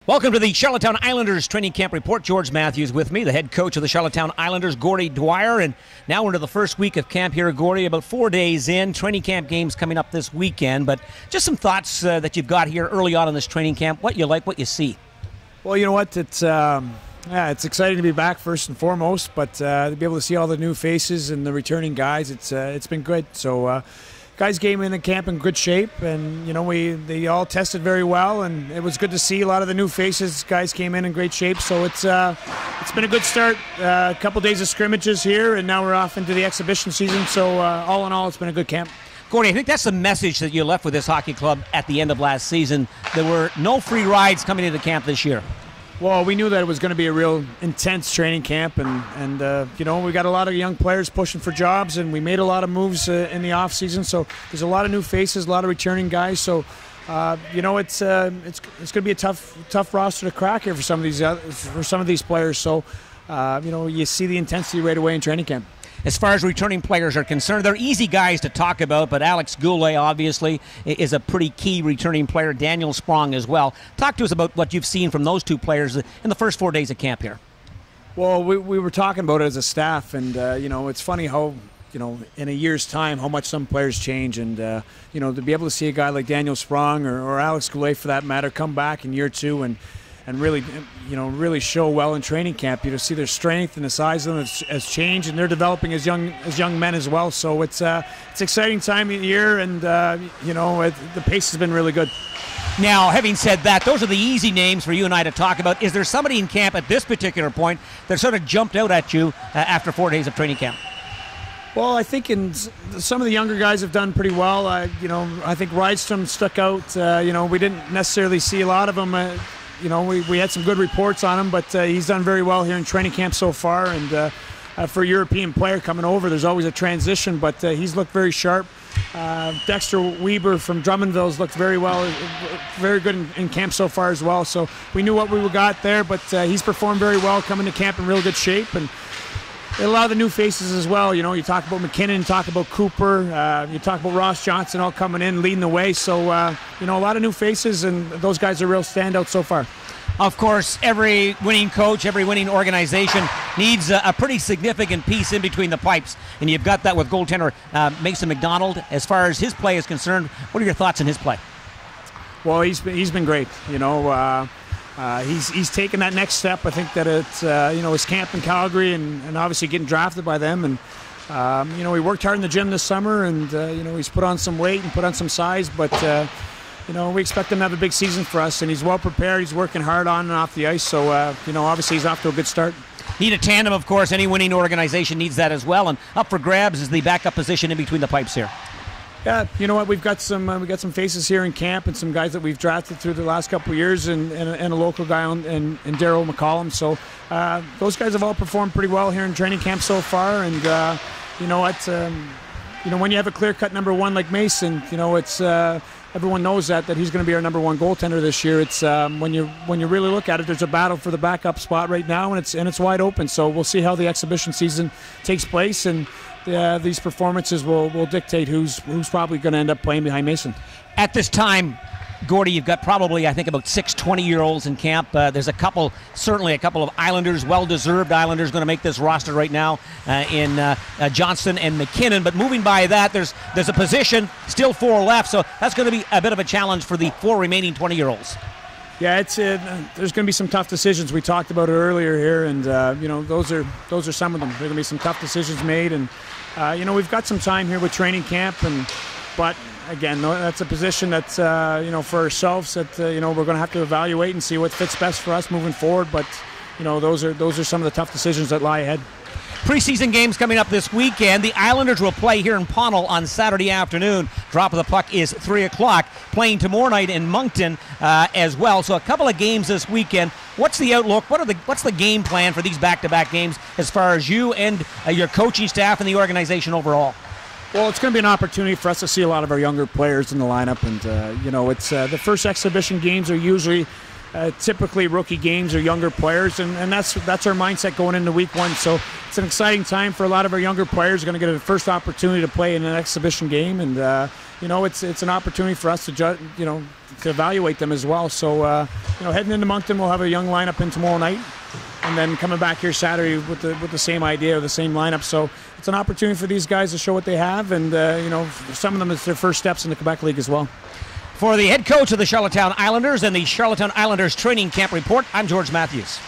Welcome to the Charlottetown Islanders Training Camp Report. George Matthews with me, the head coach of the Charlottetown Islanders, Gordie Dwyer. And now we're into the first week of camp here, Gordie, about 4 days in. Training camp games coming up this weekend. But just some thoughts that you've got here early on in this training camp, what you like, what you see. Well, you know what, it's exciting to be back first and foremost, but to be able to see all the new faces and the returning guys, it's been good. So guys came in camp in good shape, and you know they all tested very well, and it was good to see a lot of the new faces. Guys came in great shape, so it's been a good start. A couple days of scrimmages here, and now we're off into the exhibition season. So all in all, it's been a good camp. Gordie, I think that's the message that you left with this hockey club at the end of last season. There were no free rides coming into camp this year. Well, we knew that it was going to be a real intense training camp, and you know, we got a lot of young players pushing for jobs, and we made a lot of moves in the off season. So there's a lot of new faces, a lot of returning guys. So you know, it's going to be a tough roster to crack here for some of these players. So you know, you see the intensity right away in training camp. As far as returning players are concerned, they're easy guys to talk about, but Alex Goulet obviously is a pretty key returning player. Daniel Sprong as well. Talk to us about what you've seen from those two players in the first 4 days of camp here. Well, we were talking about it as a staff, and you know, it's funny how, you know, in a year's time, how much some players change, and you know, to be able to see a guy like Daniel Sprong or Alex Goulet, for that matter, come back in year two and really, you know, really show well in training camp. You know, see their strength and the size of them has changed, and they're developing as young men as well. So it's exciting time of the year, and you know, the pace has been really good. Now, having said that, those are the easy names for you and I to talk about. Is there somebody in camp at this particular point that sort of jumped out at you after 4 days of training camp? Well, I think some of the younger guys have done pretty well. You know, I think Rydstrom stuck out. You know, we didn't necessarily see a lot of them. You know, we had some good reports on him, but he's done very well here in training camp so far. And for a European player coming over, there's always a transition, but he's looked very sharp. Dexter Weber from Drummondville's looked very well, very good in camp so far as well. So we knew what we got there, but he's performed very well, coming to camp in real good shape. And a lot of the new faces as well. You know, you talk about McKinnon, talk about Cooper, you talk about Ross Johnson all coming in, leading the way. So, you know, a lot of new faces, and those guys are real standouts so far. Of course, every winning coach, every winning organization needs a pretty significant piece in between the pipes, and you've got that with goaltender Mason McDonald. As far as his play is concerned, what are your thoughts on his play? Well, he's been great. You know, he's taken that next step. I think that it's you know, his camp in Calgary and obviously getting drafted by them, and you know, he worked hard in the gym this summer, and you know, he's put on some weight and put on some size, but you know, we expect him to have a big season for us, and he's well prepared. He's working hard on and off the ice, so you know, obviously he's off to a good start. Need a tandem, of course. Any winning organization needs that as well, and up for grabs is the backup position in between the pipes here. Yeah, you know what? We've got some faces here in camp, and some guys that we've drafted through the last couple of years, and a local guy in Darryl McCollum. So those guys have all performed pretty well here in training camp so far. And you know what? You know, when you have a clear-cut number one like Mason, you know, it's everyone knows that he's going to be our number one goaltender this year. It's when you really look at it, there's a battle for the backup spot right now, and it's wide open. So we'll see how the exhibition season takes place, and these performances will dictate who's probably going to end up playing behind Mason. At this time, Gordie, you've got probably, I think, about 6 20-year-olds in camp. There's certainly a couple of Islanders, well-deserved Islanders, going to make this roster right now in Johnston and McKinnon. But moving by that, there's a position, still 4 left, so that's going to be a bit of a challenge for the 4 remaining 20-year-olds. Yeah, there's going to be some tough decisions. We talked about it earlier here, and you know, those are some of them. There are going to be some tough decisions made, and you know, we've got some time here with training camp, but again, that's a position that's you know, for ourselves that you know, we're going to have to evaluate and see what fits best for us moving forward. But you know, those are some of the tough decisions that lie ahead. Preseason games coming up this weekend. The Islanders will play here in Pownal on Saturday afternoon. Drop of the puck is 3 o'clock. Playing tomorrow night in Moncton as well. So a couple of games this weekend. What's the outlook? What's the game plan for these back-to-back games as far as you and your coaching staff and the organization overall? Well, it's going to be an opportunity for us to see a lot of our younger players in the lineup, and you know, it's the first exhibition games are usually typically rookie games or younger players, and that's our mindset going into week one. So it's an exciting time for a lot of our younger players. Going to get a first opportunity to play in an exhibition game, and you know, it's an opportunity for us to to evaluate them as well. So heading into Moncton, we'll have a young lineup in tomorrow night, and then coming back here Saturday with the same idea, the same lineup. So it's an opportunity for these guys to show what they have, and for some of them it's their first steps in the Quebec League as well. For the head coach of the Charlottetown Islanders and the Charlottetown Islanders training camp report, I'm George Matthews.